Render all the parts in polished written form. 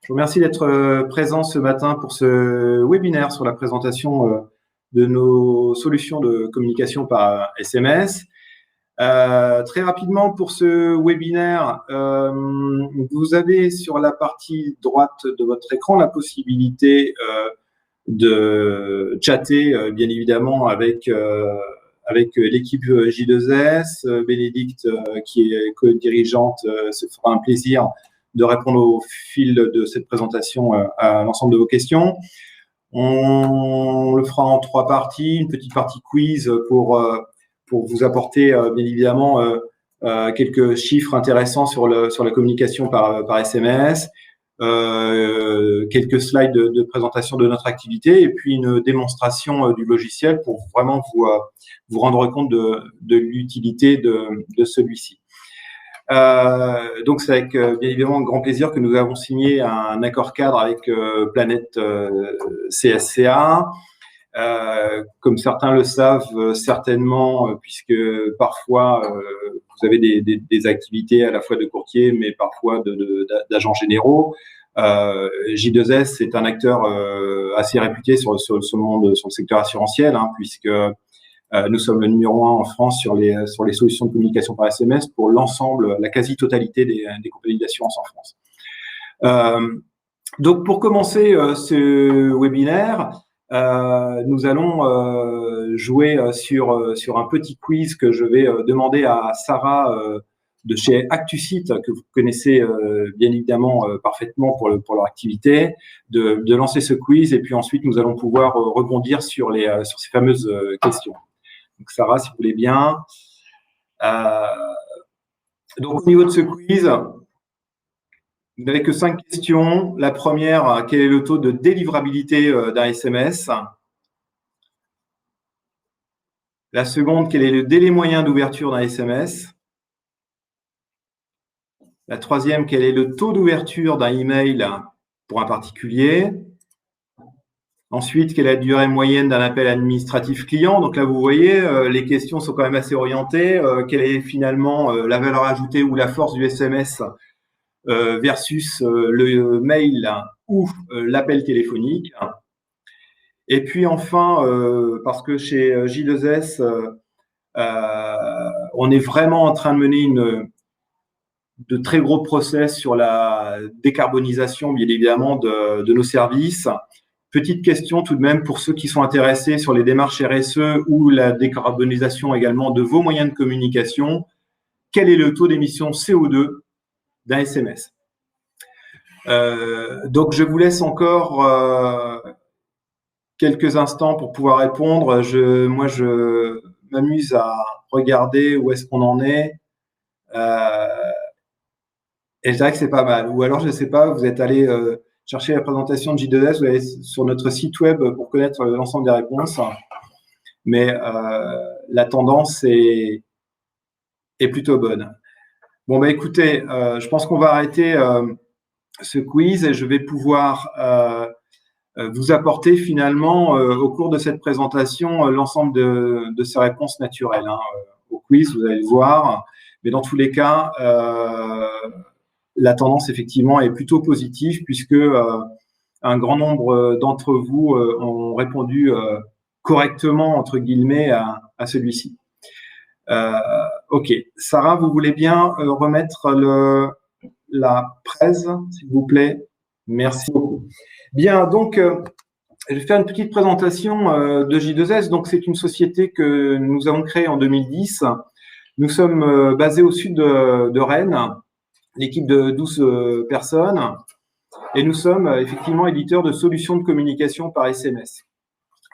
Je vous remercie d'être présent ce matin pour ce webinaire sur la présentation de nos solutions de communication par SMS. Très rapidement, pour ce webinaire, vous avez sur la partie droite de votre écran la possibilité de chatter, bien évidemment, avec l'équipe J2S. Bénédicte, qui est co-dirigeante, se fera un plaisir de répondre au fil de cette présentation à l'ensemble de vos questions. On le fera en 3 parties, une petite partie quiz pour vous apporter bien évidemment quelques chiffres intéressants sur la communication par SMS, quelques slides de présentation de notre activité et puis une démonstration du logiciel pour vraiment vous rendre compte de l'utilité de celui-ci. Donc c'est avec bien évidemment grand plaisir que nous avons signé un accord cadre avec Planète CSCA. Comme certains le savent certainement, puisque parfois vous avez des activités à la fois de courtier, mais parfois d'agents généraux. J2S est un acteur assez réputé sur le secteur assurantiel, puisque nous sommes le numéro 1 en France sur les solutions de communication par SMS pour l'ensemble, la quasi-totalité des compagnies d'assurance en France. Donc, pour commencer ce webinaire, nous allons jouer sur un petit quiz que je vais demander à Sarah de chez Actusite, que vous connaissez bien évidemment parfaitement pour leur activité, de lancer ce quiz, et puis ensuite nous allons pouvoir rebondir sur ces fameuses questions. Donc Sarah, si vous voulez bien. Donc au niveau de ce quiz, vous n'avez que 5 questions. La première, quel est le taux de délivrabilité d'un SMS? La seconde, quel est le délai moyen d'ouverture d'un SMS? La troisième, quel est le taux d'ouverture d'un email pour un particulier? Ensuite, quelle est la durée moyenne d'un appel administratif client? Donc là, vous voyez, les questions sont quand même assez orientées. Quelle est finalement la valeur ajoutée ou la force du SMS versus le mail ou l'appel téléphonique? Et puis enfin, parce que chez J2S, on est vraiment en train de mener de très gros process sur la décarbonisation, bien évidemment, de nos services. Petite question tout de même pour ceux qui sont intéressés sur les démarches RSE ou la décarbonisation également de vos moyens de communication. Quel est le taux d'émission CO2 d'un SMS? Donc, je vous laisse encore quelques instants pour pouvoir répondre. Moi, je m'amuse à regarder où est-ce qu'on en est. Et je dirais que c'est pas mal. Ou alors, je ne sais pas, vous êtes allé chercher la présentation de J2S, vous allez sur notre site web pour connaître l'ensemble des réponses. Mais la tendance est plutôt bonne. Bon, bah, écoutez, je pense qu'on va arrêter ce quiz et je vais pouvoir vous apporter finalement au cours de cette présentation l'ensemble de ces réponses naturelles. Au quiz, vous allez le voir. Mais dans tous les cas, la tendance, effectivement, est plutôt positive puisque un grand nombre d'entre vous ont répondu correctement, entre guillemets, à celui-ci. OK. Sarah, vous voulez bien remettre la presse, s'il vous plaît? Merci beaucoup. Bien, donc, je vais faire une petite présentation de J2S. Donc, c'est une société que nous avons créée en 2010. Nous sommes basés au sud de Rennes, l'équipe de 12 personnes, et nous sommes effectivement éditeurs de solutions de communication par SMS.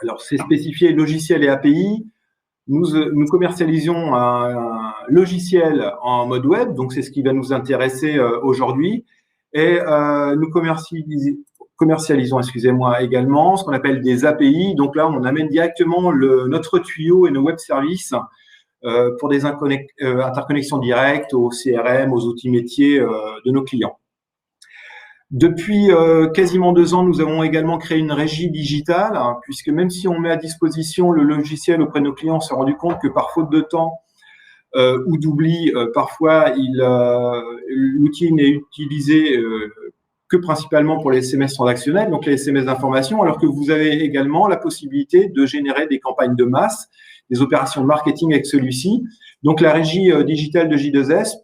Alors, c'est spécifié logiciel et API. Nous commercialisons un logiciel en mode web, donc c'est ce qui va nous intéresser aujourd'hui, et nous commercialisons, excusez-moi, également ce qu'on appelle des API. Donc là, on amène directement notre tuyau et nos web services pour des interconnexions directes au CRM, aux outils métiers de nos clients. Depuis quasiment 2 ans, nous avons également créé une régie digitale, puisque même si on met à disposition le logiciel auprès de nos clients, on s'est rendu compte que par faute de temps ou d'oubli, parfois l'outil n'est utilisé que principalement pour les SMS transactionnels, donc les SMS d'information, alors que vous avez également la possibilité de générer des campagnes de masse, des opérations de marketing avec celui-ci. Donc, la régie digitale de J2S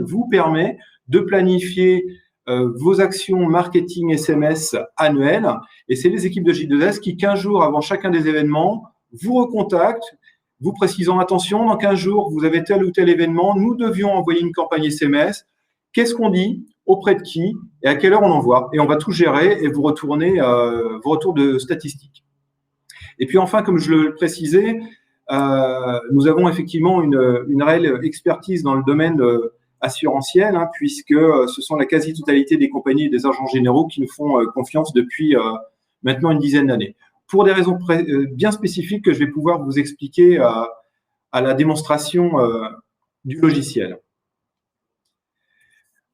vous permet de planifier vos actions marketing SMS annuelles. Et c'est les équipes de J2S qui, 15 jours avant chacun des événements, vous recontactent, vous précisant, attention, dans 15 jours, vous avez tel ou tel événement, nous devions envoyer une campagne SMS. Qu'est-ce qu'on dit? Auprès de qui? Et à quelle heure on envoie? Et on va tout gérer et vous retourner vos retours de statistiques. Et puis enfin, comme je le précisais, nous avons effectivement une réelle expertise dans le domaine assurantiel, hein, puisque ce sont la quasi-totalité des compagnies et des agents généraux qui nous font confiance depuis maintenant une dizaine d'années. Pour des raisons bien spécifiques que je vais pouvoir vous expliquer à la démonstration du logiciel.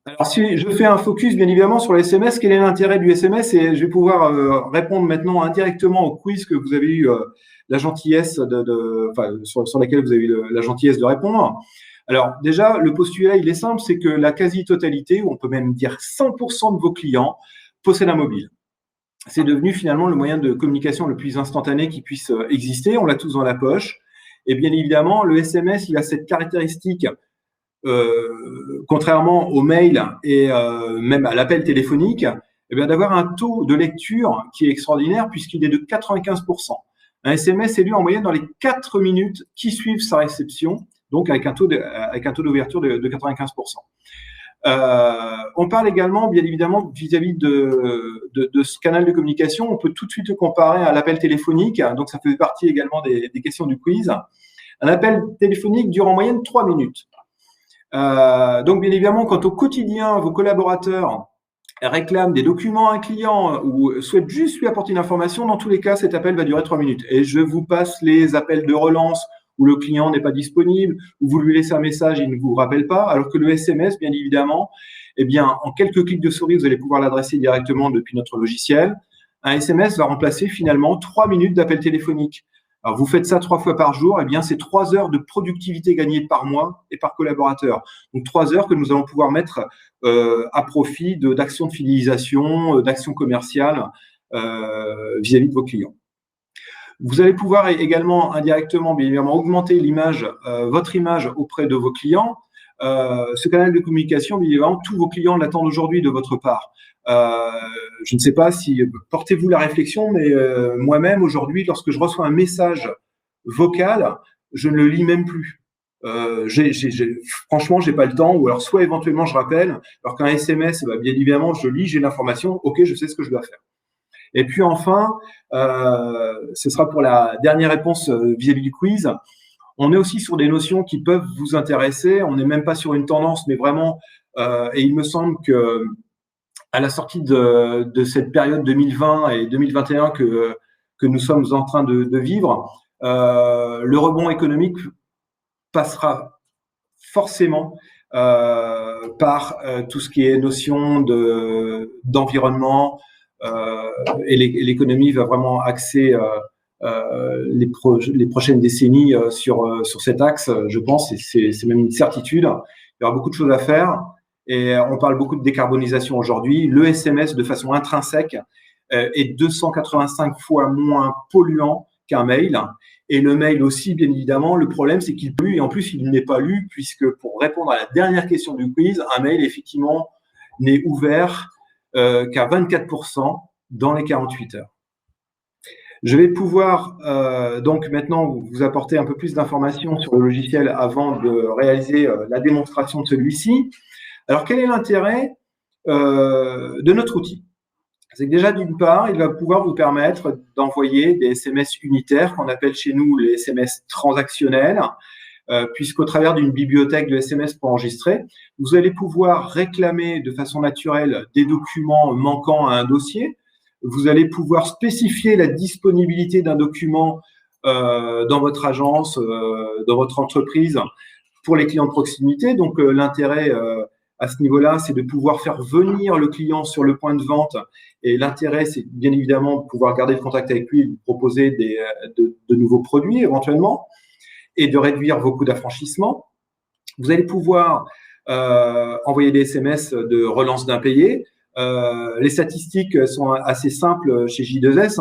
Alors, si je fais un focus, bien évidemment, sur les SMS, quel est l'intérêt du SMS? Et je vais pouvoir répondre maintenant indirectement au quiz que vous avez eu la gentillesse sur laquelle vous avez eu la gentillesse de répondre. Alors, déjà, le postulat, il est simple, c'est que la quasi-totalité, ou on peut même dire 100% de vos clients, possèdent un mobile. C'est devenu finalement le moyen de communication le plus instantané qui puisse exister. On l'a tous dans la poche. Et bien évidemment, le SMS, il a cette caractéristique, contrairement au mail et même à l'appel téléphonique, eh bien, d'avoir un taux de lecture qui est extraordinaire puisqu'il est de 95%. Un SMS est lu en moyenne dans les 4 minutes qui suivent sa réception, donc avec un taux d'ouverture de 95%. On parle également, bien évidemment, vis-à-vis de ce canal de communication. On peut tout de suite le comparer à l'appel téléphonique. Donc, ça fait partie également des questions du quiz. Un appel téléphonique dure en moyenne 3 minutes. Donc, bien évidemment, quand au quotidien, vos collaborateurs réclament des documents à un client ou souhaitent juste lui apporter une information, dans tous les cas, cet appel va durer 3 minutes. Et je vous passe les appels de relance où le client n'est pas disponible, où vous lui laissez un message, il ne vous rappelle pas, alors que le SMS, bien évidemment, eh bien, en quelques clics de souris, vous allez pouvoir l'adresser directement depuis notre logiciel. Un SMS va remplacer finalement 3 minutes d'appel téléphonique. Alors, vous faites ça 3 fois par jour, eh bien, c'est 3 heures de productivité gagnée par mois et par collaborateur. Donc, 3 heures que nous allons pouvoir mettre à profit d'actions de fidélisation, d'actions commerciales vis-à-vis de vos clients. Vous allez pouvoir également indirectement, bien évidemment, augmenter l'image, votre image auprès de vos clients. Ce canal de communication, bien évidemment, tous vos clients l'attendent aujourd'hui de votre part. Je ne sais pas si portez-vous la réflexion, mais moi-même aujourd'hui, lorsque je reçois un message vocal, je ne le lis même plus. Franchement, j'ai pas le temps, ou alors soit éventuellement je rappelle, alors qu'un SMS, bien évidemment, je lis, j'ai l'information, ok, je sais ce que je dois faire. Et puis enfin, ce sera pour la dernière réponse vis-à-vis du quiz. On est aussi sur des notions qui peuvent vous intéresser. On n'est même pas sur une tendance, mais vraiment, et il me semble que à la sortie de cette période 2020 et 2021 que nous sommes en train de vivre, le rebond économique passera forcément par tout ce qui est notion d'environnement, et l'économie va vraiment axer les prochaines décennies sur cet axe, je pense, et c'est même une certitude. Il y aura beaucoup de choses à faire et on parle beaucoup de décarbonisation aujourd'hui. Le SMS, de façon intrinsèque, est 285 fois moins polluant qu'un mail. Et le mail aussi, bien évidemment, le problème, c'est qu'il pollue et en plus, il n'est pas lu puisque, pour répondre à la dernière question du quiz, un mail, effectivement, n'est ouvert qu'à 24% dans les 48 heures. Je vais pouvoir donc maintenant vous apporter un peu plus d'informations sur le logiciel avant de réaliser la démonstration de celui-ci. Alors, quel est l'intérêt de notre outil? C'est que déjà, d'une part, il va pouvoir vous permettre d'envoyer des SMS unitaires qu'on appelle chez nous les SMS transactionnels, puisqu'au travers d'une bibliothèque de SMS préenregistrée, vous allez pouvoir réclamer de façon naturelle des documents manquants à un dossier. Vous allez pouvoir spécifier la disponibilité d'un document dans votre agence, dans votre entreprise, pour les clients de proximité. Donc, l'intérêt à ce niveau-là, c'est de pouvoir faire venir le client sur le point de vente. Et l'intérêt, c'est bien évidemment de pouvoir garder le contact avec lui et de proposer de nouveaux produits éventuellement et de réduire vos coûts d'affranchissement. Vous allez pouvoir envoyer des SMS de relance d'impayés. Les statistiques sont assez simples chez J2S.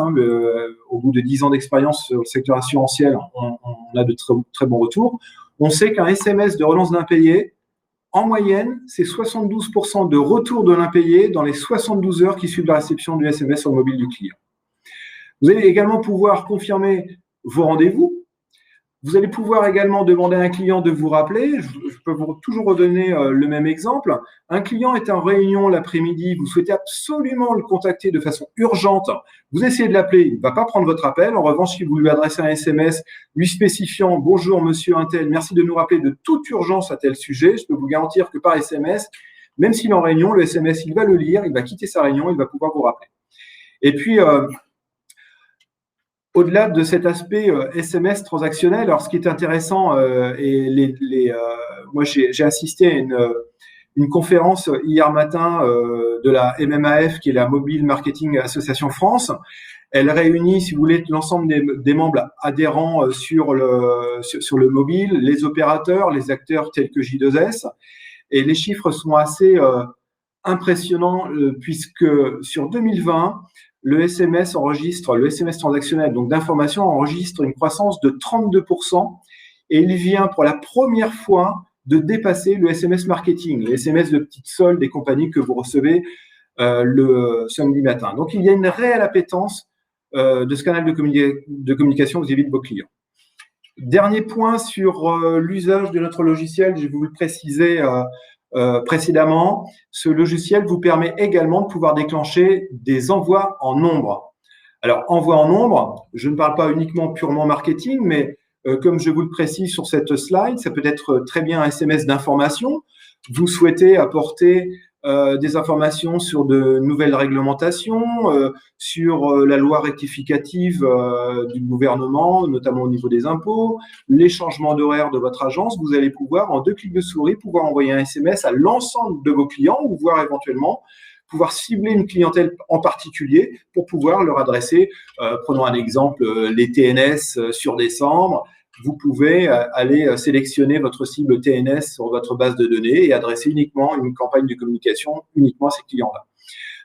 Au bout de 10 ans d'expérience sur le secteur assurantiel, on a de très bons retours. On sait qu'un SMS de relance d'impayé, en moyenne, c'est 72% de retour de l'impayé dans les 72 heures qui suivent la réception du SMS sur le mobile du client. Vous allez également pouvoir confirmer vos rendez-vous. Vous allez pouvoir également demander à un client de vous rappeler. Je peux toujours redonner le même exemple. Un client est en réunion l'après-midi, vous souhaitez absolument le contacter de façon urgente. Vous essayez de l'appeler, il ne va pas prendre votre appel. En revanche, si vous lui adressez un SMS lui spécifiant « Bonjour monsieur Untel, merci de nous rappeler de toute urgence à tel sujet », je peux vous garantir que par SMS, même s'il est en réunion, le SMS, il va le lire, il va quitter sa réunion, il va pouvoir vous rappeler. Et puis, au-delà de cet aspect SMS transactionnel, alors ce qui est intéressant, moi j'ai assisté à une conférence hier matin de la MMAF, qui est la Mobile Marketing Association France. Elle réunit, si vous voulez, l'ensemble des membres adhérents sur le mobile, les opérateurs, les acteurs tels que J2S. Et les chiffres sont assez impressionnants puisque sur 2020, le SMS transactionnel, donc d'information, enregistre une croissance de 32% et il vient pour la première fois de dépasser le SMS marketing, les SMS de petites soldes des compagnies que vous recevez le samedi matin. Donc, il y a une réelle appétence de ce canal de communication vis-à-vis de vos clients. Dernier point sur l'usage de notre logiciel, je vais vous le préciser précédemment, ce logiciel vous permet également de pouvoir déclencher des envois en nombre. Alors, envoi en nombre, je ne parle pas uniquement purement marketing, mais comme je vous le précise sur cette slide, ça peut être très bien un SMS d'information. Vous souhaitez apporter des informations sur de nouvelles réglementations, sur la loi rectificative du gouvernement, notamment au niveau des impôts, les changements d'horaire de votre agence. Vous allez pouvoir, en 2 clics de souris, pouvoir envoyer un SMS à l'ensemble de vos clients ou voire éventuellement pouvoir cibler une clientèle en particulier pour pouvoir leur adresser, prenons un exemple, les TNS sur décembre. Vous pouvez aller sélectionner votre cible TNS sur votre base de données et adresser uniquement une campagne de communication uniquement à ces clients-là.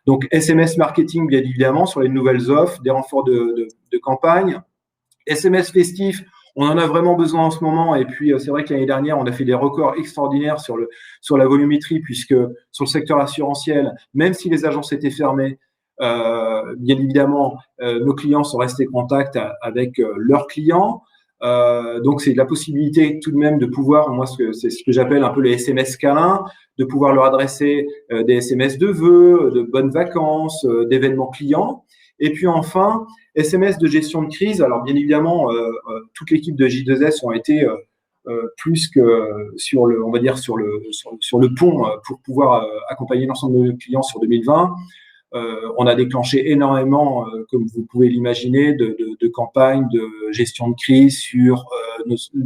Donc, SMS marketing, bien évidemment, sur les nouvelles offres, des renforts de campagne. SMS festif, on en a vraiment besoin en ce moment. Et puis, c'est vrai que l'année dernière, on a fait des records extraordinaires sur la volumétrie, puisque sur le secteur assurantiel, même si les agences étaient fermées, bien évidemment, nos clients sont restés en contact avec leurs clients. Donc, c'est la possibilité tout de même de pouvoir, moi, c'est ce que j'appelle un peu les SMS câlins, de pouvoir leur adresser des SMS de vœux, de bonnes vacances, d'événements clients. Et puis enfin, SMS de gestion de crise. Alors, bien évidemment, toute l'équipe de J2S ont été plus que sur le, on va dire, sur le pont pour pouvoir accompagner l'ensemble de nos clients sur 2020. On a déclenché énormément, comme vous pouvez l'imaginer, de campagnes de gestion de crise sur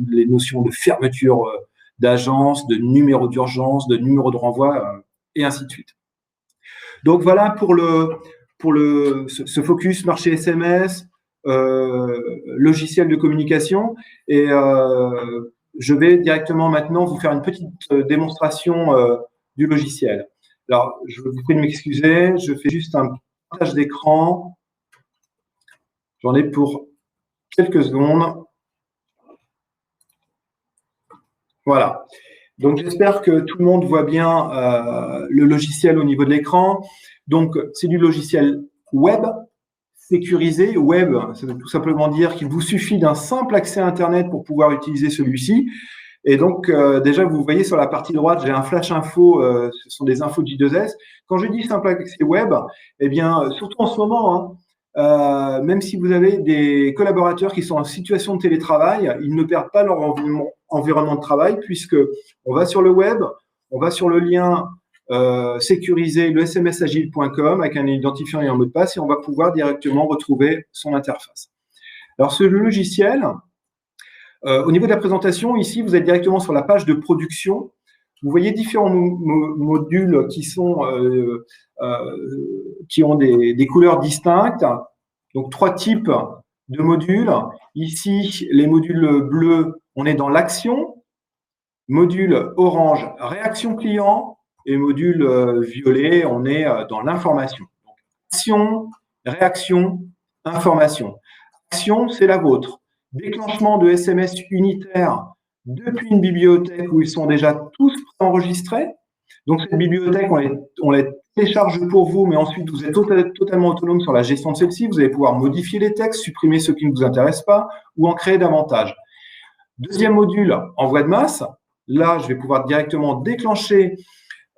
les notions de fermeture d'agence, de numéro d'urgence, de numéro de renvoi, et ainsi de suite. Donc voilà pour ce focus marché SMS, logiciel de communication. Et je vais directement maintenant vous faire une petite démonstration du logiciel. Alors, je vous prie de m'excuser, je fais juste un partage d'écran. J'en ai pour quelques secondes. Voilà. Donc, j'espère que tout le monde voit bien le logiciel au niveau de l'écran. Donc, c'est du logiciel web sécurisé. Web, ça veut tout simplement dire qu'il vous suffit d'un simple accès à Internet pour pouvoir utiliser celui-ci. Et donc, déjà, vous voyez sur la partie droite, j'ai un flash info, ce sont des infos de J2S. Quand je dis simple accès web, eh bien, surtout en ce moment, même si vous avez des collaborateurs qui sont en situation de télétravail, ils ne perdent pas leur environnement de travail puisque on va sur le web, on va sur le lien sécurisé, le smsagile.com avec un identifiant et un mot de passe et on va pouvoir directement retrouver son interface. Alors, ce logiciel, au niveau de la présentation, ici, vous êtes directement sur la page de production. Vous voyez différents modules qui ont des couleurs distinctes. Donc, 3 types de modules. Ici, les modules bleus, on est dans l'action. Module orange, réaction client. Et module violet, on est dans l'information. Action, réaction, information. Action, c'est la vôtre. Déclenchement de SMS unitaires depuis une bibliothèque où ils sont déjà tous enregistrés. Donc, cette bibliothèque, on les télécharge pour vous, mais ensuite, vous êtes totalement autonome sur la gestion de celle-ci. Vous allez pouvoir modifier les textes, supprimer ceux qui ne vous intéressent pas ou en créer davantage. Deuxième module, envoi de masse. Là, je vais pouvoir directement déclencher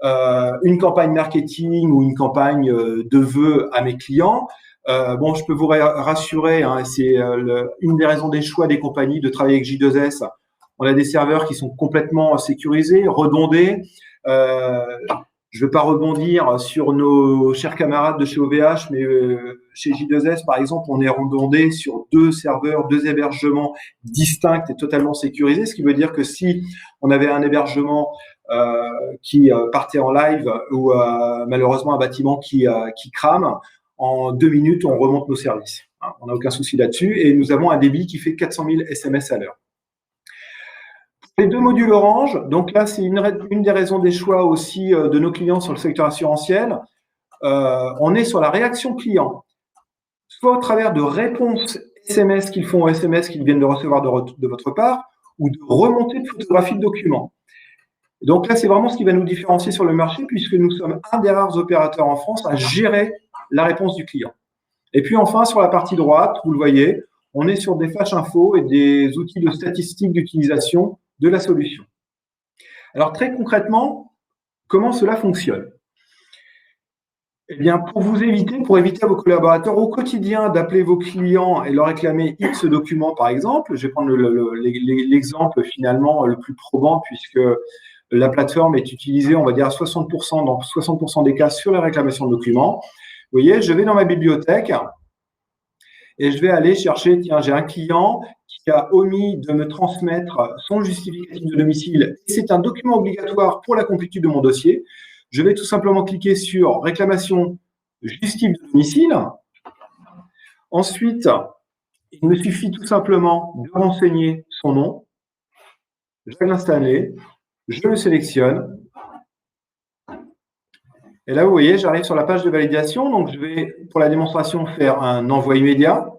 une campagne marketing ou une campagne de vœux à mes clients. Bon, je peux vous rassurer, hein, c'est une des raisons des choix des compagnies de travailler avec J2S. On a des serveurs qui sont complètement sécurisés, redondés. Je ne vais pas rebondir sur nos chers camarades de chez OVH, mais chez J2S, par exemple, on est redondé sur 2 serveurs, 2 hébergements distincts et totalement sécurisés, ce qui veut dire que si on avait un hébergement qui partait en live ou malheureusement un bâtiment qui crame, en 2 minutes, on remonte nos services. Hein, on n'a aucun souci là-dessus et nous avons un débit qui fait 400 000 SMS à l'heure. Les 2 modules Orange, donc là, c'est une des raisons des choix aussi de nos clients sur le secteur assurantiel. On est sur la réaction client, soit au travers de réponses SMS qu'ils font aux SMS qu'ils viennent de recevoir de votre part, ou de remontée de photographies de documents. Donc là, c'est vraiment ce qui va nous différencier sur le marché, puisque nous sommes un des rares opérateurs en France à gérer la réponse du client. Et puis enfin, sur la partie droite, vous le voyez, on est sur des flash infos et des outils de statistiques d'utilisation de la solution. Alors très concrètement, comment cela fonctionne? Eh bien, pour éviter à vos collaborateurs au quotidien d'appeler vos clients et leur réclamer X documents, par exemple, je vais prendre l'exemple finalement le plus probant, puisque la plateforme est utilisée, on va dire, à 60%, dans 60% des cas sur la réclamation de documents. Vous voyez, je vais dans ma bibliothèque et je vais aller chercher, tiens, j'ai un client qui a omis de me transmettre son justificatif de domicile et c'est un document obligatoire pour la complétude de mon dossier. Je vais tout simplement cliquer sur réclamation justif de domicile. Ensuite, il me suffit tout simplement de renseigner son nom. Je vais l'installer, je le sélectionne. Et là, vous voyez, j'arrive sur la page de validation. Donc, je vais, pour la démonstration, faire un envoi immédiat.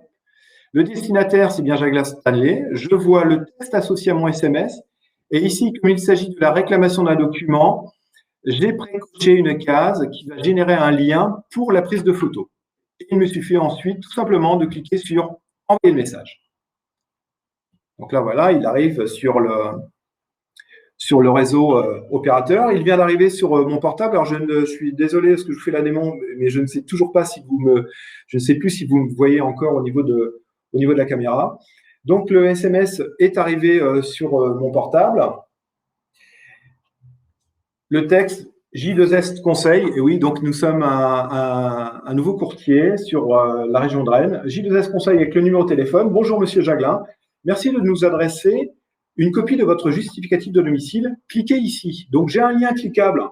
Le destinataire, c'est bien Jacques Stanley. Je vois le texte associé à mon SMS. Et ici, comme il s'agit de la réclamation d'un document, j'ai pré-coché une case qui va générer un lien pour la prise de photo. Et il me suffit ensuite tout simplement de cliquer sur « Envoyer le message ». Donc là, voilà, il arrive sur le réseau opérateur. Il vient d'arriver sur mon portable. Alors, je suis désolé parce que je vous fais la démon, mais je ne sais toujours pas si je ne sais plus si vous me voyez encore au niveau de la caméra. Donc, le SMS est arrivé sur mon portable. Le texte J2S Conseil, et oui, donc nous sommes un nouveau courtier sur la région de Rennes. J2S Conseil avec le numéro de téléphone. Bonjour, monsieur Jaglin. Merci de nous adresser une copie de votre justificatif de domicile. Cliquez ici. Donc, j'ai un lien cliquable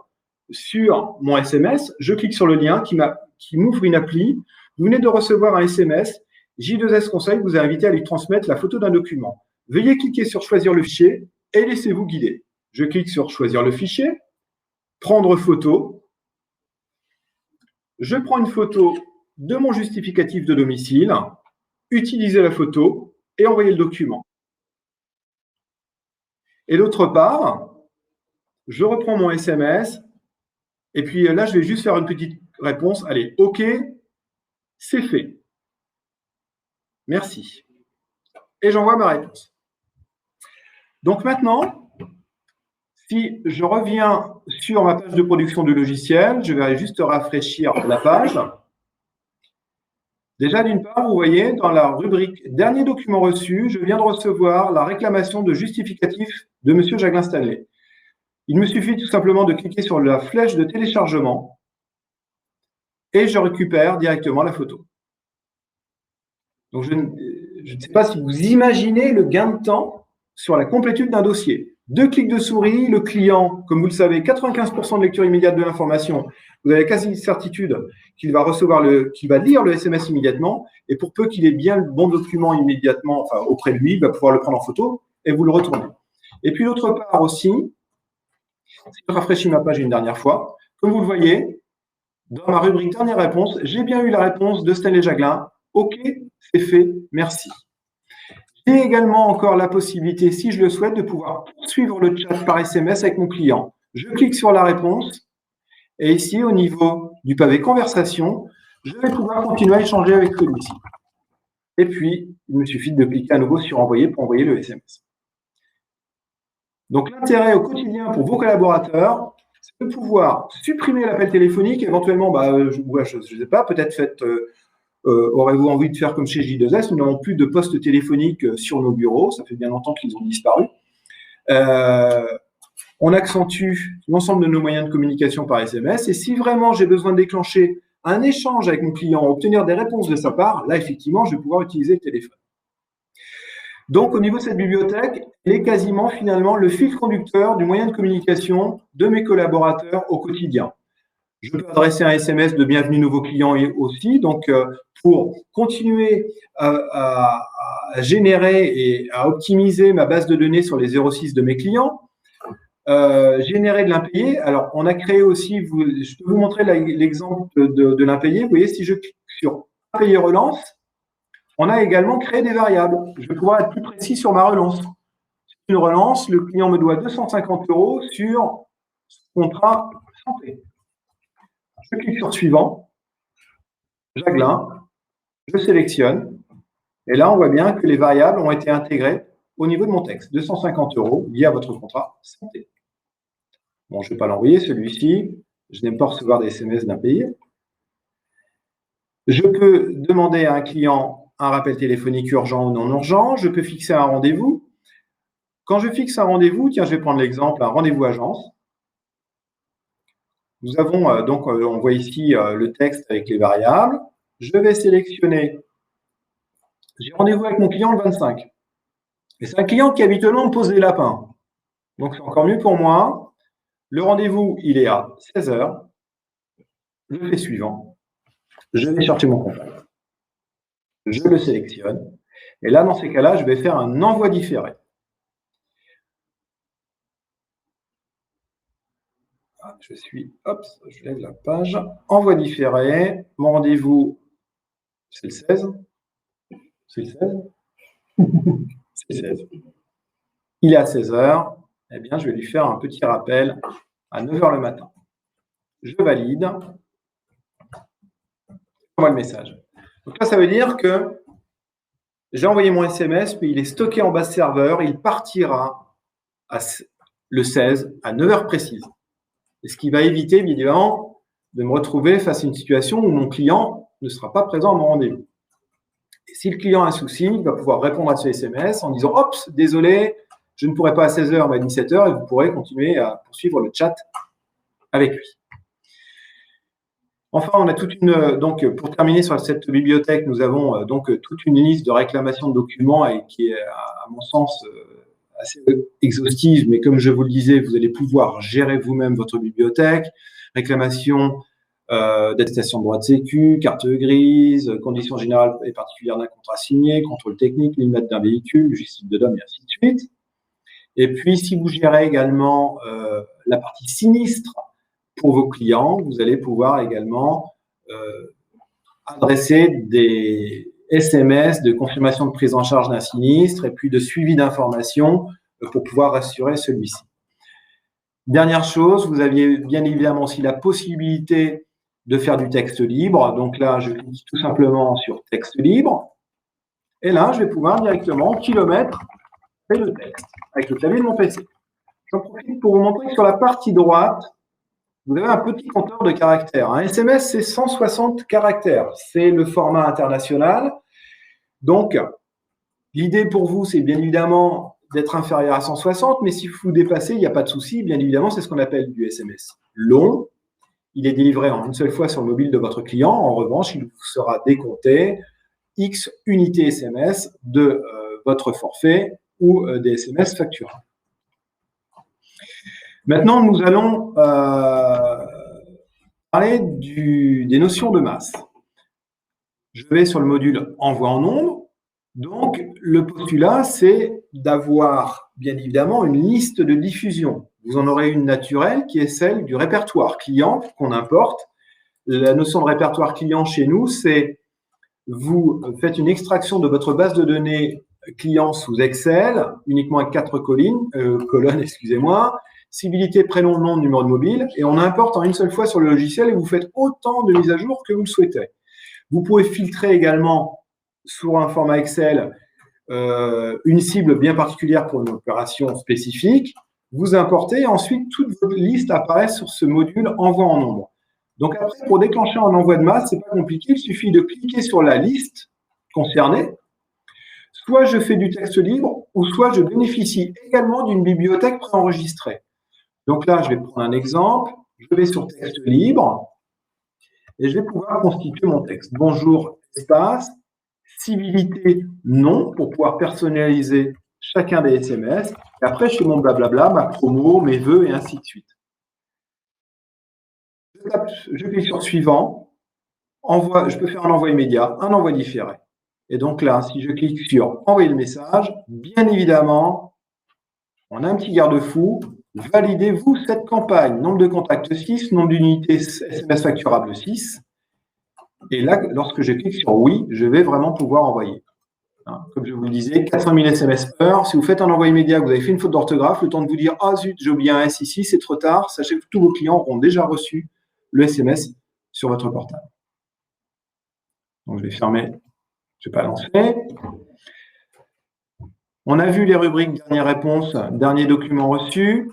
sur mon SMS. Je clique sur le lien qui m'ouvre une appli. Vous venez de recevoir un SMS. J2S Conseil vous a invité à lui transmettre la photo d'un document. Veuillez cliquer sur choisir le fichier et laissez-vous guider. Je clique sur choisir le fichier, prendre photo. Je prends une photo de mon justificatif de domicile, utiliser la photo et envoyer le document. Et d'autre part, je reprends mon SMS et puis là, je vais juste faire une petite réponse. Allez, OK, c'est fait. Merci. Et j'envoie ma réponse. Donc maintenant, si je reviens sur ma page de production du logiciel, je vais juste rafraîchir la page. Déjà, d'une part, vous voyez, dans la rubrique « Dernier document reçu », je viens de recevoir la réclamation de justificatif de M. Jacques Stanley. Il me suffit tout simplement de cliquer sur la flèche de téléchargement et je récupère directement la photo. Donc, je ne sais pas si vous imaginez le gain de temps sur la complétude d'un dossier. 2 clics de souris, le client, comme vous le savez, 95% de lecture immédiate de l'information. Vous avez quasi certitude qu'il va qu'il va lire le SMS immédiatement, et pour peu qu'il ait bien le bon document immédiatement, enfin auprès de lui, il va pouvoir le prendre en photo et vous le retournez. Et puis d'autre part aussi, Si je rafraîchis ma page une dernière fois, comme vous le voyez, dans ma rubrique dernière réponse, j'ai bien eu la réponse de Stanley Jaglin. OK, c'est fait, merci. J'ai également encore la possibilité, si je le souhaite, de pouvoir poursuivre le chat par SMS avec mon client. Je clique sur la réponse et ici, au niveau du pavé conversation, je vais pouvoir continuer à échanger avec celui-ci. Et puis, il me suffit de cliquer à nouveau sur envoyer pour envoyer le SMS. Donc, l'intérêt au quotidien pour vos collaborateurs, c'est de pouvoir supprimer l'appel téléphonique, éventuellement, je ne sais pas, peut-être aurez-vous envie de faire comme chez J2S, nous n'avons plus de postes téléphoniques sur nos bureaux, ça fait bien longtemps qu'ils ont disparu. On accentue l'ensemble de nos moyens de communication par SMS, et si vraiment j'ai besoin de déclencher un échange avec mon client, obtenir des réponses de sa part, là, effectivement, je vais pouvoir utiliser le téléphone. Donc, au niveau de cette bibliothèque, elle est quasiment, finalement, le fil conducteur du moyen de communication de mes collaborateurs au quotidien. Je peux adresser un SMS de bienvenue nouveaux clients aussi, donc pour continuer à générer et à optimiser ma base de données sur les 06 de mes clients, générer de l'impayé. Alors, on a créé aussi, je peux vous montrer l'exemple de l'impayé. Vous voyez, si je clique sur impayé relance, on a également créé des variables. Je vais pouvoir être plus précis sur ma relance. Une relance, le client me doit 250 € sur contrat santé. Je clique sur suivant, Jaglin, je sélectionne, et là, on voit bien que les variables ont été intégrées au niveau de mon texte. 250 € liés à votre contrat santé. Bon, je ne vais pas l'envoyer, celui-ci. Je n'aime pas recevoir des SMS d'impayés. Je peux demander à un client un rappel téléphonique urgent ou non urgent. Je peux fixer un rendez-vous. Quand je fixe un rendez-vous, tiens, je vais prendre l'exemple, un rendez-vous agence. Nous avons on voit ici le texte avec les variables. Je vais sélectionner. J'ai rendez-vous avec mon client le 25. Et c'est un client qui habituellement me pose des lapins. Donc, c'est encore mieux pour moi. Le rendez-vous, il est à 16 h. Je fais suivant. Je vais chercher mon contact. Je le sélectionne. Et là, dans ces cas-là, je vais faire un envoi différé. Je lève la page. Envoi différé. Mon rendez-vous, c'est le 16. C'est le 16. C'est le 16. Il est à 16 h. Eh bien, je vais lui faire un petit rappel à 9 h le matin. Je valide. J'envoie le message. Donc là, ça veut dire que j'ai envoyé mon SMS, puis il est stocké en base serveur. Il partira le 16 à 9 h précises. Et ce qui va éviter, bien évidemment, de me retrouver face à une situation où mon client ne sera pas présent à mon rendez-vous. Et si le client a un souci, il va pouvoir répondre à ce SMS en disant « Oups, désolé, je ne pourrai pas à 16 h, mais à 17 h » et vous pourrez continuer à poursuivre le chat avec lui. Enfin, on a toute une… Donc, pour terminer sur cette bibliothèque, nous avons toute une liste de réclamations de documents et qui est, à mon sens, assez exhaustive, mais comme je vous le disais, vous allez pouvoir gérer vous-même votre bibliothèque, réclamation d'attestation de droit de sécu, carte grise, conditions générales et particulières d'un contrat signé, contrôle technique, limite d'un véhicule, justice de l'homme et ainsi de suite. Et puis, si vous gérez également la partie sinistre pour vos clients, vous allez pouvoir également adresser des SMS de confirmation de prise en charge d'un sinistre et puis de suivi d'informations pour pouvoir rassurer celui-ci. Dernière chose, vous aviez bien évidemment aussi la possibilité de faire du texte libre. Donc là, je clique tout simplement sur texte libre. Et là, je vais pouvoir directement kilomètre et le texte avec le clavier de mon PC. J'en profite pour vous montrer que sur la partie droite, vous avez un petit compteur de caractères. Un SMS, c'est 160 caractères. C'est le format international. Donc, l'idée pour vous, c'est bien évidemment d'être inférieur à 160, mais si vous dépassez, il n'y a pas de souci. Bien évidemment, c'est ce qu'on appelle du SMS long. Il est délivré en une seule fois sur le mobile de votre client. En revanche, il vous sera décompté X unités SMS de votre forfait ou des SMS facturés. Maintenant, nous allons parler des notions de masse. Je vais sur le module envoi en nombre. Donc, le postulat, c'est d'avoir, bien évidemment, une liste de diffusion. vous en aurez une naturelle qui est celle du répertoire client qu'on importe. La notion de répertoire client chez nous, c'est vous faites une extraction de votre base de données client sous Excel, uniquement avec 4 colonnes, excusez-moi, civilité, prénom, nom, numéro de mobile, et on importe en une seule fois sur le logiciel et vous faites autant de mises à jour que vous le souhaitez. Vous pouvez filtrer également sur un format Excel une cible bien particulière pour une opération spécifique. Vous importez et ensuite toute votre liste apparaît sur ce module envoi en nombre. Donc après, pour déclencher un envoi de masse, c'est pas compliqué, il suffit de cliquer sur la liste concernée. Soit je fais du texte libre, ou soit je bénéficie également d'une bibliothèque préenregistrée. Donc là, je vais prendre un exemple. Je vais sur texte libre et je vais pouvoir constituer mon texte. Bonjour, espace, civilité, non, pour pouvoir personnaliser chacun des SMS. Et après, je fais mon blablabla, ma promo, mes vœux et ainsi de suite. Je clique sur suivant. Je peux faire un envoi immédiat, un envoi différé. Et donc là, si je clique sur envoyer le message, bien évidemment, on a un petit garde-fou. Validez-vous cette campagne. Nombre de contacts 6, nombre d'unités SMS facturable 6. Et là, lorsque je clique sur oui, je vais vraiment pouvoir envoyer. Comme je vous le disais, 400 000 SMS heure. Si vous faites un envoi immédiat, vous avez fait une faute d'orthographe, le temps de vous dire « Ah zut, j'ai oublié un S ici, c'est trop tard », sachez que tous vos clients auront déjà reçu le SMS sur votre portable. Donc, je vais fermer, je ne vais pas lancer. On a vu les rubriques dernière réponse, dernier document reçu.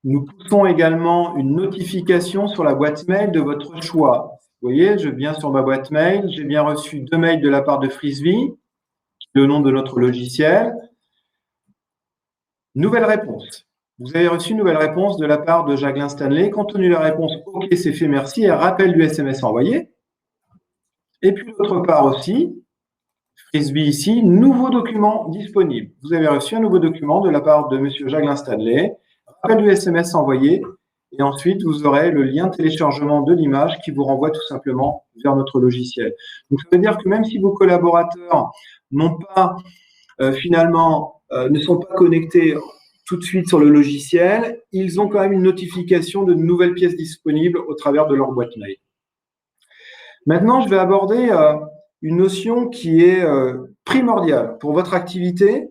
Nous poussons également une notification sur la boîte mail de votre choix. Vous voyez, je viens sur ma boîte mail, j'ai bien reçu 2 mails de la part de Frisbee, le nom de notre logiciel. Nouvelle réponse. Vous avez reçu une nouvelle réponse de la part de Jacqueline Stanley. Compte tenu de la réponse « OK, c'est fait, merci » et rappel du SMS envoyé. Et puis, d'autre part aussi, Frisbee ici, nouveau document disponible. Vous avez reçu un nouveau document de la part de M. Jacqueline Stanley, rappel du SMS envoyé, et ensuite, vous aurez le lien de téléchargement de l'image qui vous renvoie tout simplement vers notre logiciel. Donc, ça veut dire que même si vos collaborateurs n'ont pas, ne sont pas connectés tout de suite sur le logiciel, ils ont quand même une notification de nouvelles pièces disponibles au travers de leur boîte mail. Maintenant, je vais aborder une notion qui est primordiale pour votre activité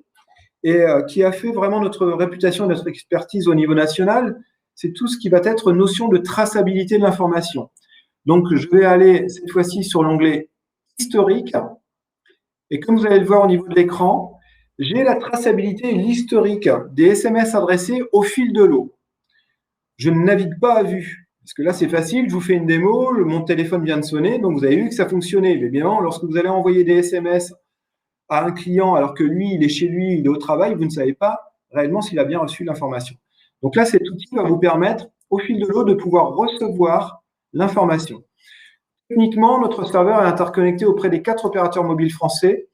et qui a fait vraiment notre réputation et notre expertise au niveau national. C'est tout ce qui va être notion de traçabilité de l'information. Donc, je vais aller cette fois-ci sur l'onglet historique. Et comme vous allez le voir au niveau de l'écran, j'ai la traçabilité et l'historique des SMS adressés au fil de l'eau. Je ne navigue pas à vue, parce que là, c'est facile. Je vous fais une démo, mon téléphone vient de sonner, donc vous avez vu que ça fonctionnait. Mais bien évidemment, lorsque vous allez envoyer des SMS à un client, alors que lui, il est chez lui, il est au travail, vous ne savez pas réellement s'il a bien reçu l'information. Donc là, cet outil va vous permettre, au fil de l'eau, de pouvoir recevoir l'information. Techniquement, notre serveur est interconnecté auprès des 4 opérateurs mobiles français,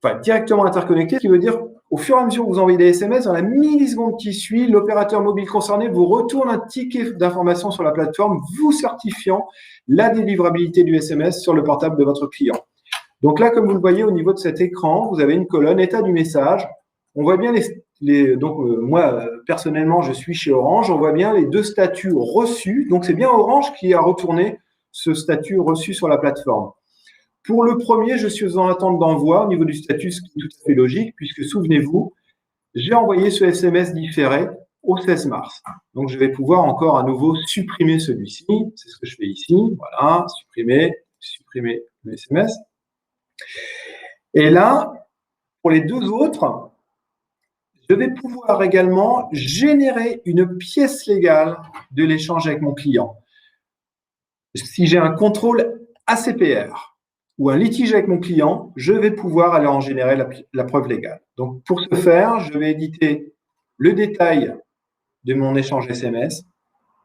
enfin directement interconnecté, ce qui veut dire au fur et à mesure que vous envoyez des SMS, dans la milliseconde qui suit, l'opérateur mobile concerné vous retourne un ticket d'information sur la plateforme, vous certifiant la délivrabilité du SMS sur le portable de votre client. Donc là, comme vous le voyez au niveau de cet écran, vous avez une colonne état du message. On voit bien moi, personnellement, je suis chez Orange, on voit bien les 2 statuts reçus. Donc, c'est bien Orange qui a retourné ce statut reçu sur la plateforme. Pour le premier, je suis en attente d'envoi au niveau du statut, ce qui est tout à fait logique, puisque, souvenez-vous, j'ai envoyé ce SMS différé au 16 mars. Donc, je vais pouvoir encore à nouveau supprimer celui-ci. C'est ce que je fais ici. Voilà, supprimer le SMS. Et là, pour les 2 autres, je vais pouvoir également générer une pièce légale de l'échange avec mon client. Si j'ai un contrôle ACPR ou un litige avec mon client, je vais pouvoir aller en générer la preuve légale. Donc, pour ce faire, je vais éditer le détail de mon échange SMS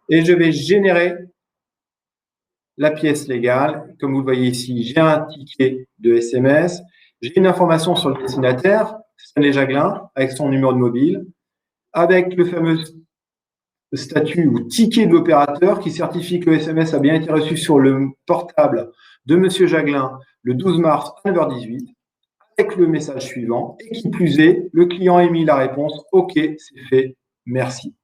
et je vais générer la pièce légale. Comme vous le voyez ici, j'ai un ticket de SMS, j'ai une information sur le destinataire, Stanley Jacqueline, avec son numéro de mobile, avec le fameux statut ou ticket de l'opérateur qui certifie que le SMS a bien été reçu sur le portable de M. Jacqueline le 12 mars à 9h18, avec le message suivant, et qui plus est, le client a émis la réponse « OK, c'est fait, merci.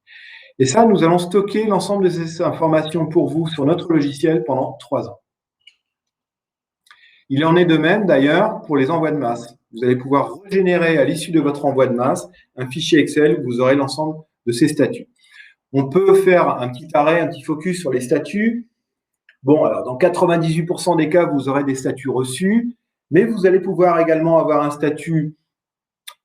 Et ça, nous allons stocker l'ensemble de ces informations pour vous sur notre logiciel pendant 3 ans. Il en est de même d'ailleurs pour les envois de masse. Vous allez pouvoir régénérer à l'issue de votre envoi de masse un fichier Excel où vous aurez l'ensemble de ces statuts. On peut faire un petit arrêt, un petit focus sur les statuts. Bon, alors dans 98% des cas, vous aurez des statuts reçus, mais vous allez pouvoir également avoir un statut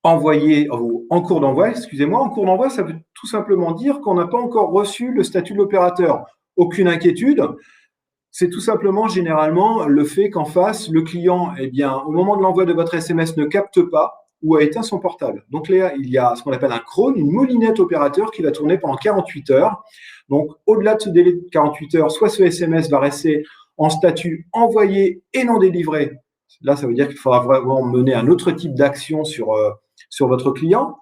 envoyé, en cours d'envoi, excusez-moi. En cours d'envoi, ça veut tout simplement dire qu'on n'a pas encore reçu le statut de l'opérateur. Aucune inquiétude. C'est tout simplement généralement le fait qu'en face, le client, eh bien, au moment de l'envoi de votre SMS, ne capte pas ou a éteint son portable. Donc là, il y a ce qu'on appelle un cron, une moulinette opérateur qui va tourner pendant 48 heures. Donc, au-delà de ce délai de 48 heures, soit ce SMS va rester en statut envoyé et non délivré. Là, ça veut dire qu'il faudra vraiment mener un autre type d'action sur votre client.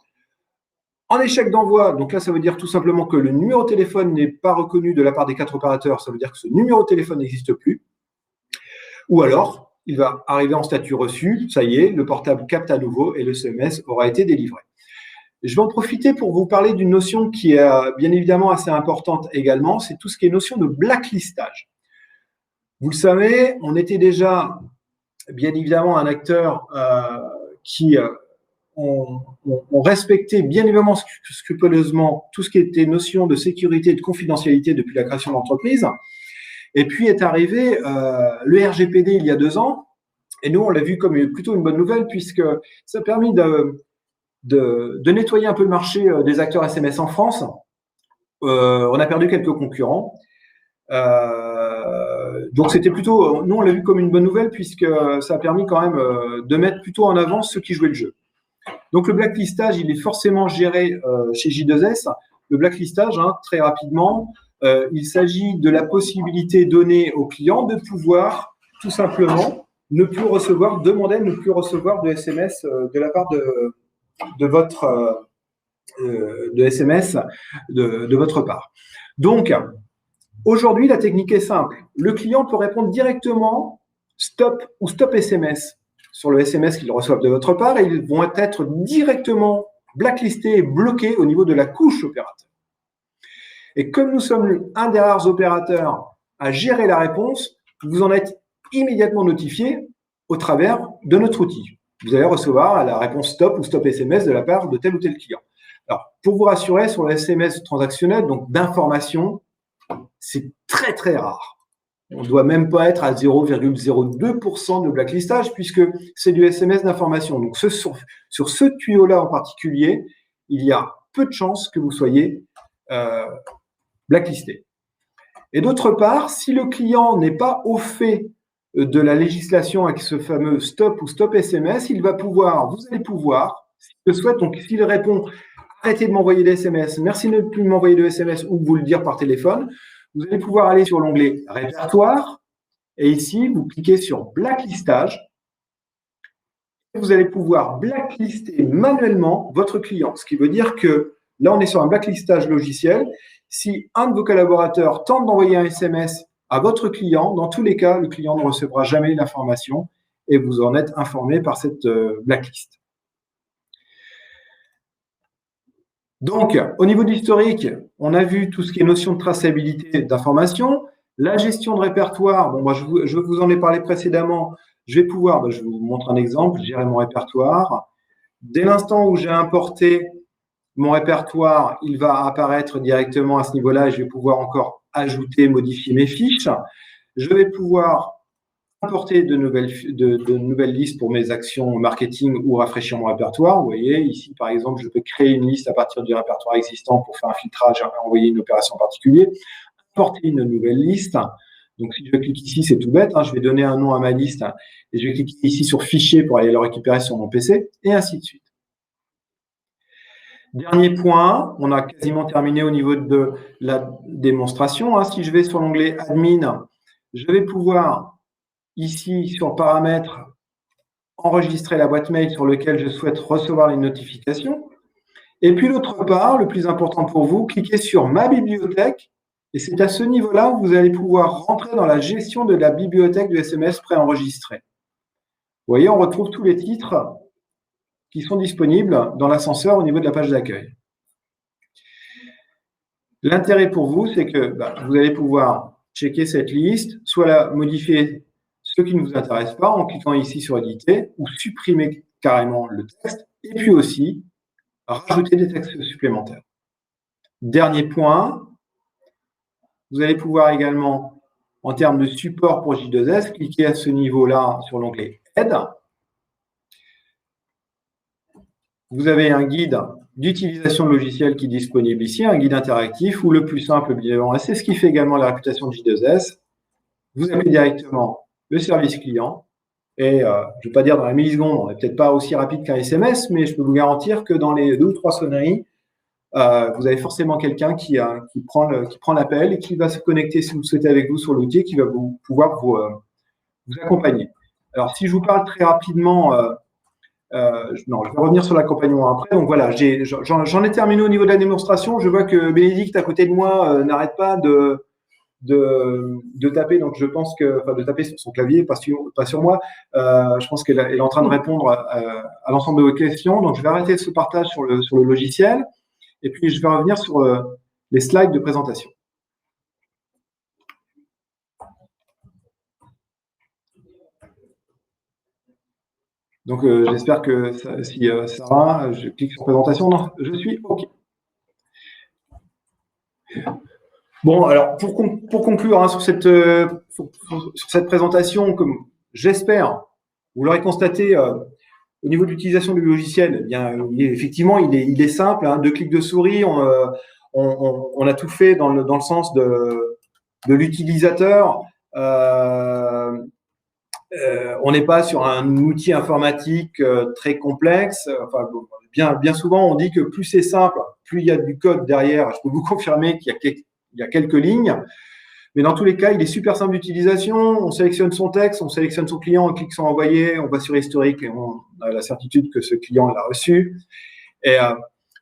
En échec d'envoi, donc là, ça veut dire tout simplement que le numéro de téléphone n'est pas reconnu de la part des 4 opérateurs. Ça veut dire que ce numéro de téléphone n'existe plus. Ou alors, il va arriver en statut reçu. Ça y est, le portable capte à nouveau et le SMS aura été délivré. Je vais en profiter pour vous parler d'une notion qui est bien évidemment assez importante également. C'est tout ce qui est notion de blacklistage. Vous le savez, on était déjà bien évidemment un acteur qui on respectait bien évidemment scrupuleusement tout ce qui était notion de sécurité et de confidentialité depuis la création de l'entreprise. Et puis est arrivé le RGPD il y a 2 ans, et nous on l'a vu comme plutôt une bonne nouvelle puisque ça a permis de nettoyer un peu le marché des acteurs SMS en France. On a perdu quelques concurrents. Donc c'était plutôt, nous on l'a vu comme une bonne nouvelle puisque ça a permis quand même de mettre plutôt en avant ceux qui jouaient le jeu. Donc le blacklistage, il est forcément géré chez J2S. Le blacklistage, très rapidement, il s'agit de la possibilité donnée au client de pouvoir tout simplement ne plus recevoir, demander à ne plus recevoir de SMS de la part de votre SMS de votre part. Donc aujourd'hui, la technique est simple. Le client peut répondre directement stop ou stop SMS sur le SMS qu'ils reçoivent de votre part et ils vont être directement blacklistés et bloqués au niveau de la couche opérateur. Et comme nous sommes un des rares opérateurs à gérer la réponse, vous en êtes immédiatement notifié au travers de notre outil. Vous allez recevoir la réponse stop ou stop SMS de la part de tel ou tel client. Alors, pour vous rassurer, sur le SMS transactionnel, donc d'information, c'est très très rare. On ne doit même pas être à 0,02% de blacklistage puisque c'est du SMS d'information. Donc, sur ce tuyau-là en particulier, il y a peu de chances que vous soyez blacklisté. Et d'autre part, si le client n'est pas au fait de la législation avec ce fameux stop ou stop SMS, vous allez pouvoir, s'il le souhaite, donc s'il répond arrêtez de m'envoyer des SMS, merci de ne plus m'envoyer de SMS ou vous le dire par téléphone, vous allez pouvoir aller sur l'onglet répertoire et ici, vous cliquez sur blacklistage. Vous allez pouvoir blacklister manuellement votre client. Ce qui veut dire que là, on est sur un blacklistage logiciel. Si un de vos collaborateurs tente d'envoyer un SMS à votre client, dans tous les cas, le client ne recevra jamais l'information et vous en êtes informé par cette blacklist. Donc, au niveau de l'historique, on a vu tout ce qui est notion de traçabilité d'informations. La gestion de répertoire, bon, moi, je vous en ai parlé précédemment. Je vais pouvoir, je vous montre un exemple, gérer mon répertoire. Dès l'instant où j'ai importé mon répertoire, il va apparaître directement à ce niveau-là et je vais pouvoir encore ajouter, modifier mes fiches. Je vais pouvoir importer de nouvelles listes pour mes actions marketing ou rafraîchir mon répertoire. Vous voyez, ici, par exemple, je peux créer une liste à partir du répertoire existant pour faire un filtrage et envoyer une opération en particulier. Importer une nouvelle liste. Donc, si je clique ici, c'est tout bête. Je vais donner un nom à ma liste et je vais cliquer ici sur Fichier pour aller le récupérer sur mon PC et ainsi de suite. Dernier point, on a quasiment terminé au niveau de la démonstration. Si je vais sur l'onglet Admin, je vais pouvoir ici, sur Paramètres, enregistrer la boîte mail sur laquelle je souhaite recevoir les notifications. Et puis, d'autre part, le plus important pour vous, cliquez sur Ma bibliothèque. Et c'est à ce niveau-là où vous allez pouvoir rentrer dans la gestion de la bibliothèque de SMS préenregistré. Vous voyez, on retrouve tous les titres qui sont disponibles dans l'ascenseur au niveau de la page d'accueil. L'intérêt pour vous, c'est que vous allez pouvoir checker cette liste, soit la modifier ce qui ne vous intéresse pas en cliquant ici sur éditer, ou supprimer carrément le texte, et puis aussi rajouter des textes supplémentaires. Dernier point, vous allez pouvoir également, en termes de support pour J2S, cliquer à ce niveau-là sur l'onglet Aide. Vous avez un guide d'utilisation de logiciels qui est disponible ici, un guide interactif, ou le plus simple, évidemment, et c'est ce qui fait également la réputation de J2S. Vous avez directement le service client, et je ne vais pas dire dans la milliseconde, on n'est peut-être pas aussi rapide qu'un SMS, mais je peux vous garantir que dans les 2 ou 3 sonneries, vous avez forcément quelqu'un qui prend l'appel et qui va se connecter, si vous le souhaitez, avec vous sur l'outil, qui va pouvoir vous accompagner. Alors, si je vous parle très rapidement, non, je vais revenir sur l'accompagnement après. Donc voilà, j'en ai terminé au niveau de la démonstration. Je vois que Bénédicte, à côté de moi, n'arrête pas de taper, donc je pense de taper sur son clavier, pas sur moi. Je pense qu'elle est en train de répondre à l'ensemble de vos questions. Donc je vais arrêter ce partage sur le logiciel et puis je vais revenir sur les slides de présentation. Donc j'espère que si ça va, je clique sur présentation. Non, je suis OK. Bon, alors pour conclure hein, sur cette présentation, comme j'espère, vous l'aurez constaté, au niveau de l'utilisation du logiciel, eh bien, effectivement, il est simple, hein, 2 clics de souris, on a tout fait dans le sens de l'utilisateur. On n'est pas sur un outil informatique très complexe. Enfin, bien souvent, on dit que plus c'est simple, plus il y a du code derrière. Je peux vous confirmer qu'il y a quelques lignes. Mais dans tous les cas, il est super simple d'utilisation. On sélectionne son texte, on sélectionne son client, on clique sur envoyer, on va sur historique et on a la certitude que ce client l'a reçu. Et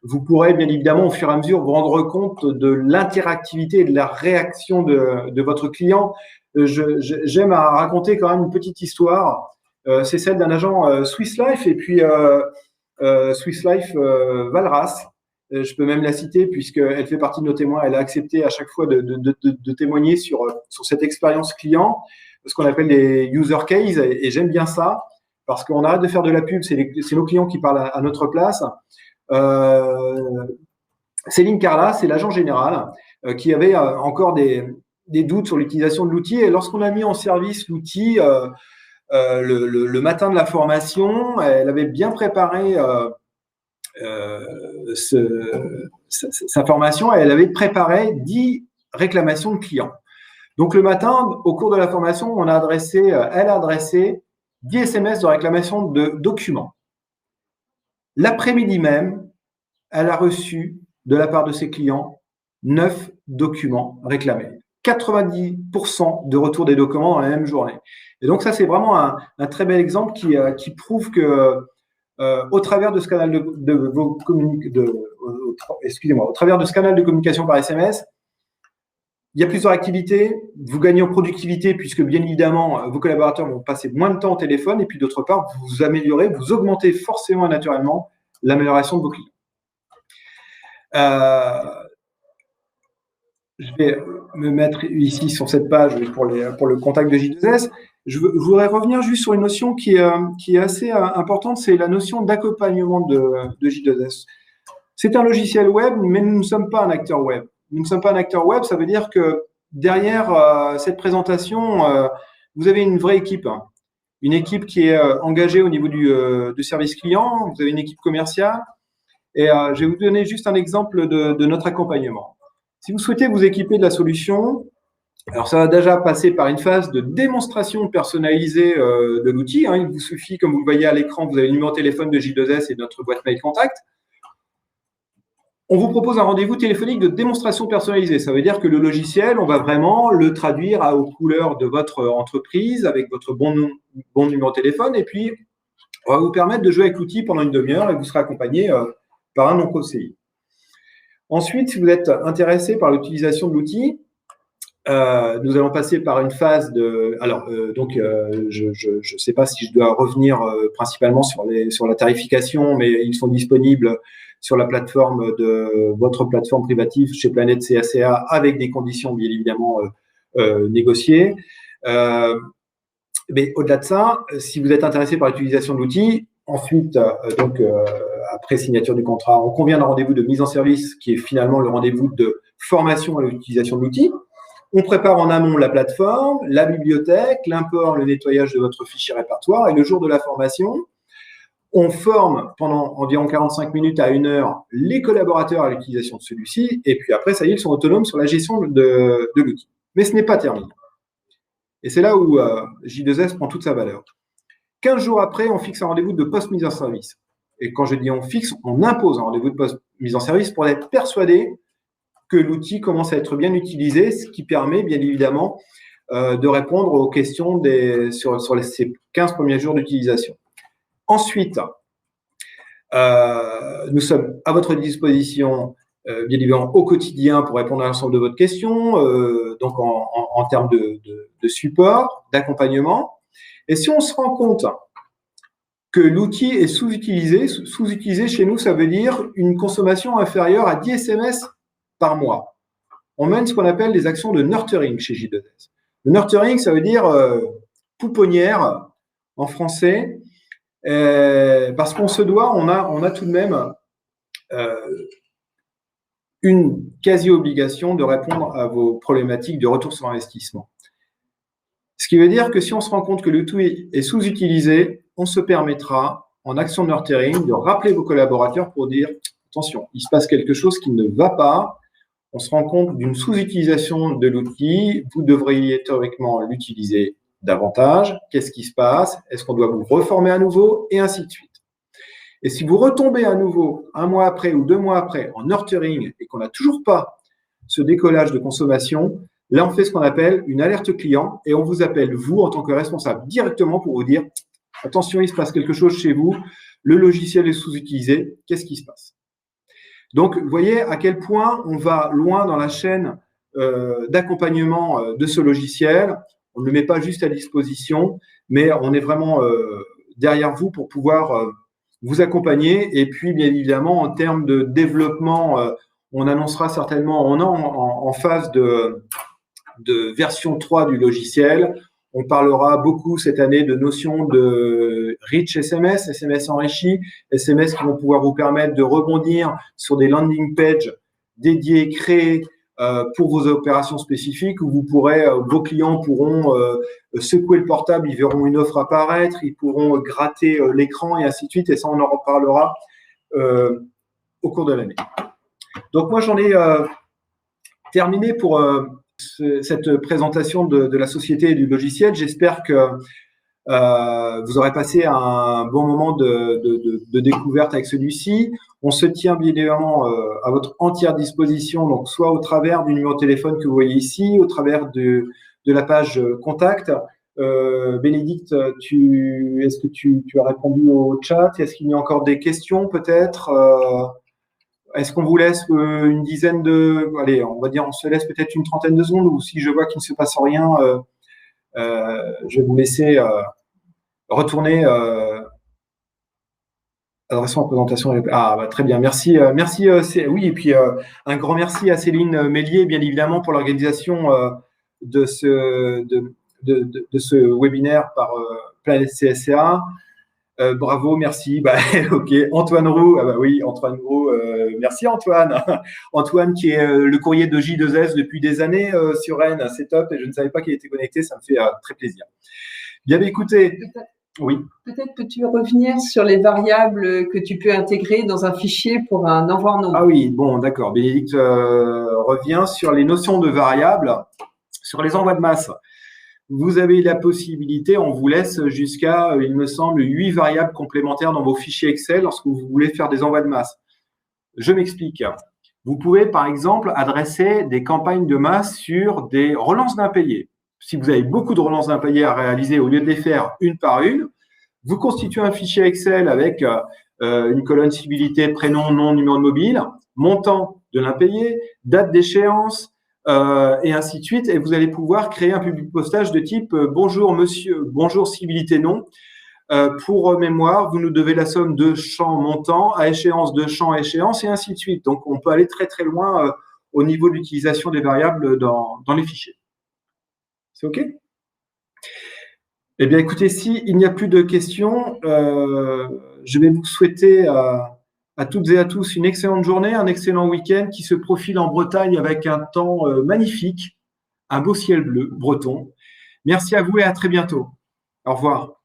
vous pourrez bien évidemment au fur et à mesure vous rendre compte de l'interactivité et de la réaction de votre client. J'aime à raconter quand même une petite histoire. C'est celle d'un agent Swiss Life et puis Swiss Life Valras. Je peux même la citer puisqu'elle fait partie de nos témoins. Elle a accepté à chaque fois de témoigner sur cette expérience client, ce qu'on appelle les user cases. Et j'aime bien ça parce qu'on arrête de faire de la pub. C'est nos clients qui parlent à notre place. Céline Carla, c'est l'agent général qui avait encore des doutes sur l'utilisation de l'outil. Et lorsqu'on a mis en service l'outil le matin de la formation, elle avait bien préparé sa formation et elle avait préparé 10 réclamations de clients. Donc le matin, au cours de la formation, elle a adressé 10 SMS de réclamation de documents. L'après-midi même, elle a reçu de la part de ses clients 9 documents réclamés. 90% de retour des documents dans la même journée. Et donc ça, c'est vraiment un très bel exemple qui prouve que au travers de ce canal au travers de ce canal de communication par SMS, il y a plusieurs activités. Vous gagnez en productivité puisque bien évidemment vos collaborateurs vont passer moins de temps au téléphone et puis d'autre part vous améliorez, vous augmentez forcément et naturellement l'amélioration de vos clients. Je vais me mettre ici sur cette page pour le contact de J2S. Je voudrais revenir juste sur une notion qui est assez importante, c'est la notion d'accompagnement de J2S. C'est un logiciel web, mais nous ne sommes pas un acteur web. Nous ne sommes pas un acteur web, ça veut dire que derrière cette présentation, vous avez une vraie équipe. Une équipe qui est engagée au niveau du service client, vous avez une équipe commerciale. Et je vais vous donner juste un exemple de notre accompagnement. Si vous souhaitez vous équiper de la solution, alors ça va déjà passer par une phase de démonstration personnalisée de l'outil. Il vous suffit, comme vous le voyez à l'écran, vous avez le numéro de téléphone de J2S et notre boîte mail contact. On vous propose un rendez-vous téléphonique de démonstration personnalisée. Ça veut dire que le logiciel, on va vraiment le traduire aux couleurs de votre entreprise avec votre bon numéro de téléphone. Et puis, on va vous permettre de jouer avec l'outil pendant une demi-heure et vous serez accompagné par un non-conseiller. Ensuite, si vous êtes intéressé par l'utilisation de l'outil, nous allons passer par une phase de… Alors, je ne sais pas si je dois revenir principalement sur la tarification, mais ils sont disponibles sur la plateforme de votre plateforme privative chez Planète CACA avec des conditions bien évidemment négociées. Mais au-delà de ça, si vous êtes intéressé par l'utilisation de l'outil, ensuite, après signature du contrat, on convient d'un rendez-vous de mise en service qui est finalement le rendez-vous de formation à l'utilisation de l'outil. On prépare en amont la plateforme, la bibliothèque, l'import, le nettoyage de votre fichier répertoire et le jour de la formation, on forme pendant environ 45 minutes à 1 heure les collaborateurs à l'utilisation de celui-ci et puis après, ça y est, ils sont autonomes sur la gestion de l'outil. Mais ce n'est pas terminé. Et c'est là où J2S prend toute sa valeur. 15 jours après, on fixe un rendez-vous de post-mise en service. Et quand je dis on fixe, on impose un rendez-vous de post-mise en service pour être persuadé que l'outil commence à être bien utilisé, ce qui permet bien évidemment de répondre aux questions sur ces 15 premiers jours d'utilisation. Ensuite, nous sommes à votre disposition bien évidemment au quotidien pour répondre à l'ensemble de votre question, donc en termes de support, d'accompagnement. Et si on se rend compte que l'outil est sous-utilisé chez nous, ça veut dire une consommation inférieure à 10 SMS par mois. On mène ce qu'on appelle des actions de nurturing chez J2S. Le nurturing, ça veut dire pouponnière en français, parce qu'on se doit, on a tout de même une quasi-obligation de répondre à vos problématiques de retour sur investissement. Ce qui veut dire que si on se rend compte que l'outil est sous-utilisé, on se permettra, en action de nurturing, de rappeler vos collaborateurs pour dire « Attention, il se passe quelque chose qui ne va pas, on se rend compte d'une sous-utilisation de l'outil, vous devriez théoriquement l'utiliser davantage, qu'est-ce qui se passe, est-ce qu'on doit vous reformer à nouveau, et ainsi de suite. » Et si vous retombez à nouveau 1 mois après ou 2 mois après en nurturing et qu'on n'a toujours pas ce décollage de consommation, là on fait ce qu'on appelle une alerte client et on vous appelle vous en tant que responsable directement pour vous dire attention, il se passe quelque chose chez vous, le logiciel est sous-utilisé, qu'est-ce qui se passe? Donc vous voyez à quel point on va loin dans la chaîne d'accompagnement de ce logiciel. On ne le met pas juste à disposition, mais on est vraiment derrière vous pour pouvoir vous accompagner. Et puis, bien évidemment, en termes de développement, on annoncera certainement, on est en phase de version 3 du logiciel. On parlera beaucoup cette année de notions de rich SMS, SMS enrichi, SMS qui vont pouvoir vous permettre de rebondir sur des landing pages dédiées, créées pour vos opérations spécifiques où vos clients pourront secouer le portable, ils verront une offre apparaître, ils pourront gratter l'écran et ainsi de suite. Et ça, on en reparlera au cours de l'année. Donc moi, j'en ai terminé pour cette présentation de la société et du logiciel. J'espère que vous aurez passé un bon moment de découverte avec celui-ci. On se tient bien évidemment à votre entière disposition, donc soit au travers du numéro de téléphone que vous voyez ici, au travers de la page contact. Bénédicte, est-ce que tu as répondu au chat? Est-ce qu'il y a encore des questions peut-être? Est-ce qu'on vous laisse une dizaine allez, on va dire, on se laisse peut-être une trentaine de secondes, ou si je vois qu'il ne se passe rien, je vais vous laisser retourner adressant la présentation. Très bien, merci. Oui, et puis un grand merci à Céline Mélier, bien évidemment, pour l'organisation de ce webinaire par Planète CSCA. Bravo, merci. Ok, Antoine Roux. Oui, Antoine Roux. Merci Antoine. Antoine qui est le courrier de J2S depuis des années sur Rennes. C'est top et je ne savais pas qu'il était connecté. Ça me fait très plaisir. Bien, écoutez. Oui. Peut-être peux-tu revenir sur les variables que tu peux intégrer dans un fichier pour un envoi en nombre. Ah oui, bon, d'accord. Bénédicte revient sur les notions de variables, sur les envois de masse. Vous avez la possibilité, on vous laisse jusqu'à, il me semble, 8 variables complémentaires dans vos fichiers Excel lorsque vous voulez faire des envois de masse. Je m'explique. Vous pouvez, par exemple, adresser des campagnes de masse sur des relances d'impayés. Si vous avez beaucoup de relances d'impayés à réaliser, au lieu de les faire une par une, vous constituez un fichier Excel avec une colonne civilité, prénom, nom, numéro de mobile, montant de l'impayé, date d'échéance, et ainsi de suite. Et vous allez pouvoir créer un public postage de type bonjour monsieur, bonjour civilité nom. Pour mémoire, vous nous devez la somme de champs montants à échéance de champs à échéance et ainsi de suite. Donc, on peut aller très, très loin au niveau de l'utilisation des variables dans les fichiers. C'est OK? Eh bien, écoutez, s'il n'y a plus de questions, je vais vous souhaiter à toutes et à tous une excellente journée, un excellent week-end qui se profile en Bretagne avec un temps magnifique, un beau ciel bleu breton. Merci à vous et à très bientôt. Au revoir.